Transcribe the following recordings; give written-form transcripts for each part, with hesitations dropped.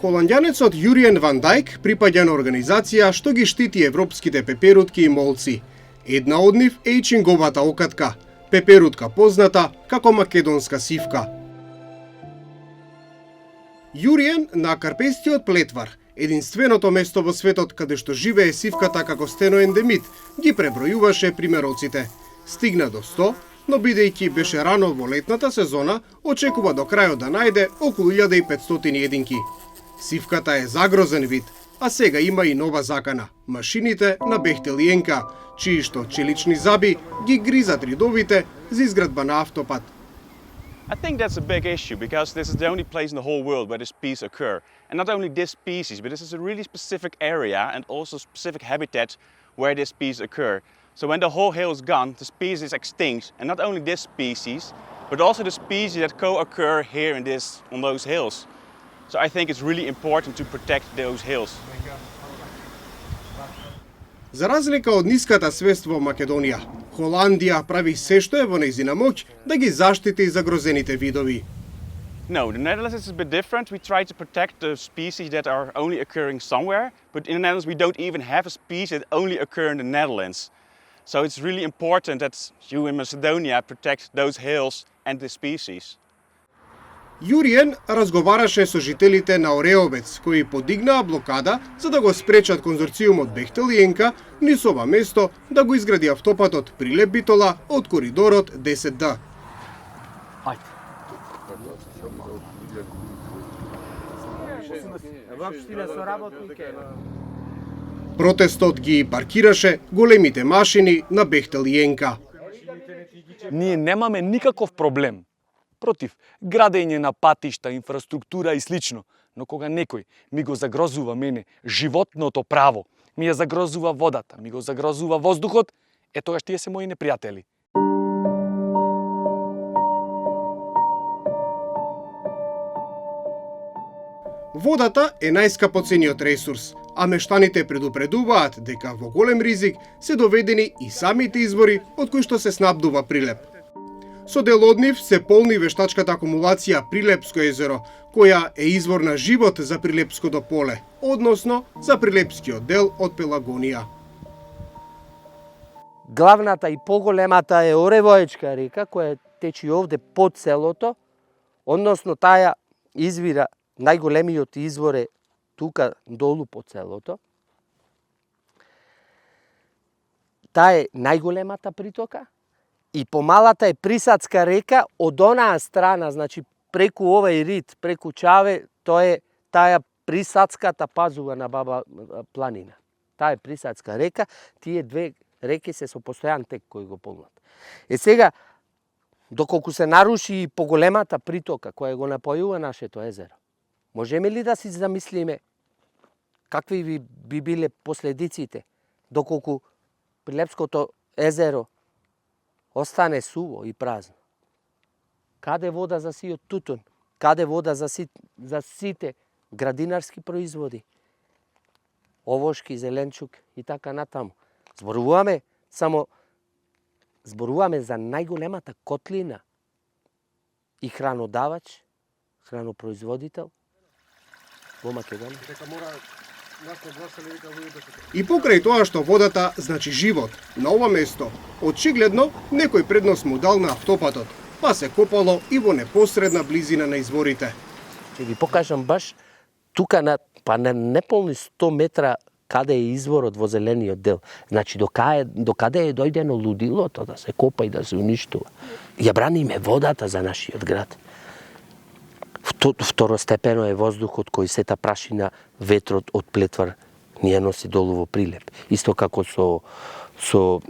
Холандјанецот Јуриен Ван Дајк припаѓа на организација што ги штити европските пеперутки и молци. Една од нив е и чинговата окатка, пеперутка позната како македонска сивка. Јуриен на Карпестиот плетвар, единственото место во светот каде што живее сивката како стеноендемит, ги пребројуваше примероците. Стигна до 100, но бидејќи беше рано во летната сезона, очекува до крајот да најде околу 1500 единки. Сивката е загрозен вид, а сега има и нова закана – машините на Бехтел и Енка, чии што челични заби ги гризат ридовите за изградба на автопат. I think that's a big issue because this is the only place in the whole world where this species occur. And not only this species, but this is a really specific area and also specific habitat where this species occur. So when the whole hill is gone, the species is extinct. And not only this species, but also the species that co-occur here on those hills. So I think it's really important to protect those hills. За разлика од ниската свест во Македонија, Холандија прави се што е во нејзина моќ да ги заштити загрозените видови. No, the Netherlands is a bit different. We try to protect the species that are only occurring somewhere, but in the Netherlands we don't even have a species that only occur in the Netherlands. So it's really important that you in Macedonia protect those hills and the species. Јуриен разговараше со жителите на Ореовец, кои подигнаа блокада за да го спречат конзорциумот Бехтел и Енка низ ова место да го изгради автопатот Прилеп Битола од коридорот 10Д. Протестот ги паркираше големите машини на Бехтел и Енка. Ние немаме никаков проблем против градење на патишта, инфраструктура и слично, но кога некој ми го загрозува мене животното право, ми ја загрозува водата, ми го загрозува воздухот, тогаш тие се мои непријатели. Водата е најскапоцениот ресурс, а мештаните предупредуваат дека во голем ризик се доведени и самите извори од кои што се снабдува Прилеп. Со дел од нив се полни вештачката акумулација Прилепско езеро, која е извор на живот за Прилепското поле, односно за Прилепскиот дел од Пелагонија. Главната и поголемата е Оревоечка река, која течи овде под селото, односно таа извира, најголемиот извор е тука долу под селото. Таа е најголемата притока и помалата е Присадска река од онаа страна, значи преку овај рид, преку Чаве, тоа е таа Присадската пазува на Баба планина. Таа е Присадска река, тие две реки се со постојан тек кој го полнат. Сега, доколку се наруши и поголемата притока која го напојува нашето езеро, можеме ли да си замислиме какви би биле последиците доколку Прилепското езеро остане суво и празно? Каде вода за сиот тутун? Каде вода за сите градинарски производи? Овошки, зеленчук и така натаму. Зборуваме за најголемата котлина и хранодавач, хранопроизводител во Македонија. И покрај тоа што водата значи живот, на ова место, очигледно некој предност му дал на автопатот, па се копало и во непосредна близина на изворите. Ќе ви покажам баш тука на неполни 100 метра каде е изворот во зелениот дел. Значи до каде е дојдено лудилото да се копа и да се уништува. Ја браниме водата за нашиот град. Второстепено е воздухот кој сета прашина, ветрот од Плетвар ни ја носи долу во Прилеп. Исто како со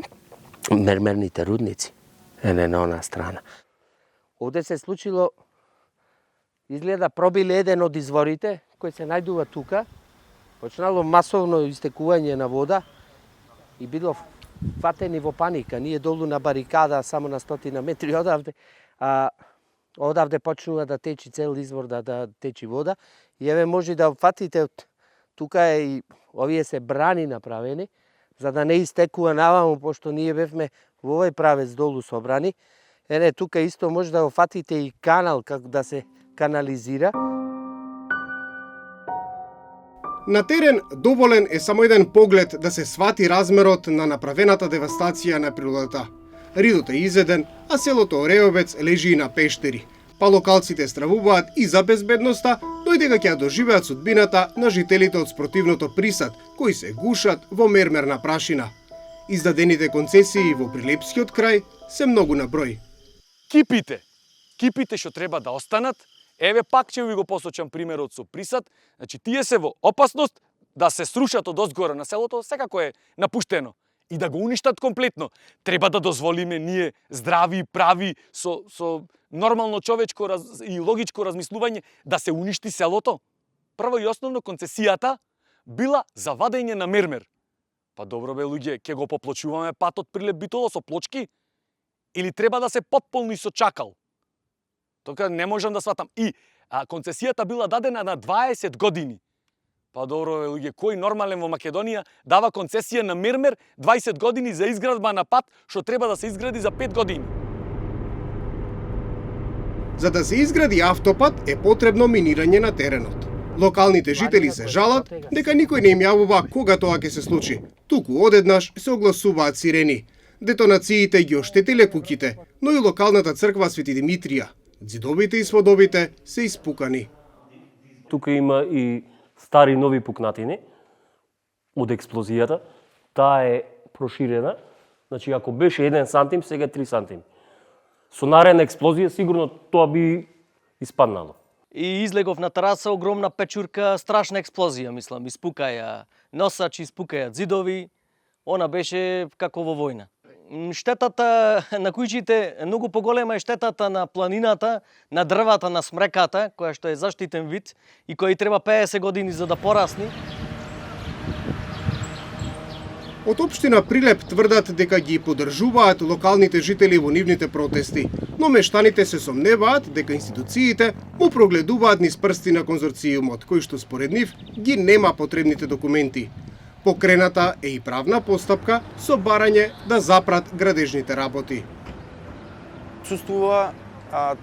мермерните рудници, на онаа страна. Овде се случило, изгледа пробиле еден од изворите, кој се најдува тука, почнало масовно истекување на вода и било фатени во паника. Ние долу на барикада, само на 100 метри одавде, одавде почнува да течи цел извор, да течи вода. И еве може да фатите, тука е и овие се брани направени, за да не истекува наваму, пошто ние бевме во овој правец долу собрани. Тука исто може да фатите и канал, како да се канализира. На терен доволен е само еден поглед да се свати размерот на направената девастација на природата. Ридот е изеден, а селото Ореовец лежи и на пештери. Па локалците стравуваат и за безбедноста, но и дека ќе доживеат судбината на жителите од спротивното Присад, кои се гушат во мермерна прашина. Издадените концесии во Прилепскиот крај се многу на број. Кипите што треба да останат, еве пак ќе ви го посочам примерот со Присад, значи тие се во опасност да се срушат од озгора на селото, секако е напуштено и да го уништат комплетно. Треба да дозволиме ние здрави, прави, со нормално човечко и логичко размислување да се уништи селото. Прво и основно концесијата била за вадење на мермер. Па добро бе луѓе, ќе го поплочуваме патот Прилеп Битола со плочки? Или треба да се потполни со чакал? Тока не можам да сватам. И концесијата била дадена на 20 години. Па добро бе луѓе, кој нормален во Македонија дава концесија на мермер 20 години за изградба на пат што треба да се изгради за 5 години? За да се изгради автопат е потребно минирање на теренот. Локалните жители се жалат дека никој не им јавува кога тоа ќе се случи. Туку одеднаш се огласуваат сирени. Детонациите ги оштетиле куќите, но и локалната црква Свети Димитрија. Ѕидовите и сводовите се испукани. Тука има и стари и нови пукнатини од експлозијата. Таа е проширена. Значи, ако беше 1 сантим, сега 3 сантим. Со наредна експлозија, сигурно тоа би испаднало. И излегов на тераса, огромна печурка, страшна експлозија, мислам. Испукаја носач, испукаја ѕидови. Она беше како во војна. Штетата на куќите е многу поголема е штетата на планината, на дрвата, на смреката, која што е заштитен вид и кој треба 50 години за да порасни. Од општина Прилеп тврдат дека ги поддржуваат локалните жители во нивните протести, но мештаните се сомневаат дека институциите му прогледуваат низ прсти на конзорцијумот, кој што според нив ги нема потребните документи. Покрената е и правна постапка со барање да запрат градежните работи. Отсуствува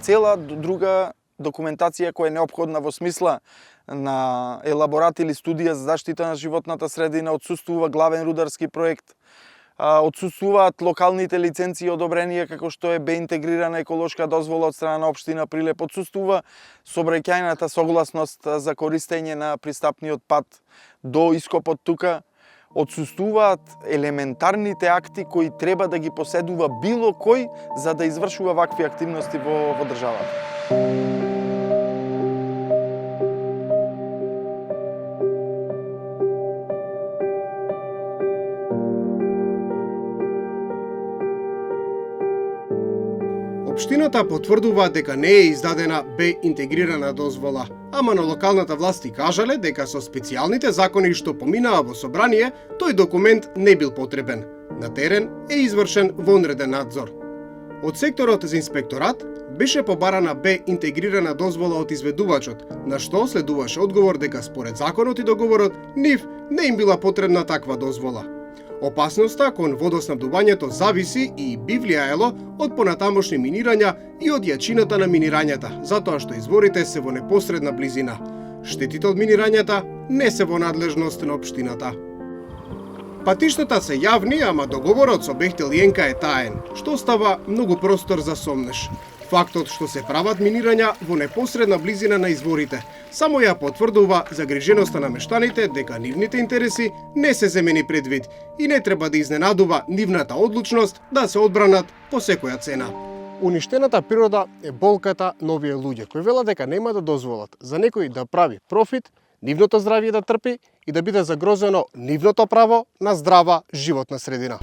цела друга документација која е неопходна во смисла на елаборат или студија за заштита на животната средина, отсуствува главен рударски проект, отсуствуваат локалните лиценци и одобренија како што е бе интегрирана еколошка дозвола од страна на општина Прилеп, отсуствува сообраќајната согласност за користење на пристапниот пат до ископот тука, отсуствуваат елементарните акти кои треба да ги поседува било кој за да извршува вакви активности во државата. Општината потврдува дека не е издадена бе интегрирана дозвола, ама на локалната власти кажале дека со специјалните закони што поминаа во собрание, тој документ не бил потребен. На терен е извршен вонреден надзор. Од секторот за инспекторат беше побарана бе интегрирана дозвола од изведувачот, на што следуваше одговор дека според законот и договорот нив не им била потребна таква дозвола. Опасноста кон водоснабдувањето зависи и би влијаело од понатамошни минирања и од јачината на минирањата, затоа што изворите се во непосредна близина. Штетите од минирањата не се во надлежност на општината. Патиштата се јавни, ама договорот со Бехтел Јенка е таен, што остава многу простор за сомнеш. Фактот што се прават минирања во непосредна близина на изворите само ја потврдува загриженоста на мештаните дека нивните интереси не се земени предвид и не треба да изненадува нивната одлучност да се одбранат по секоја цена. Уништената природа е болката на овие луѓе кои велат дека нема да дозволат за некој да прави профит, нивното здравје да трпи и да биде загрозено нивното право на здрава животна средина.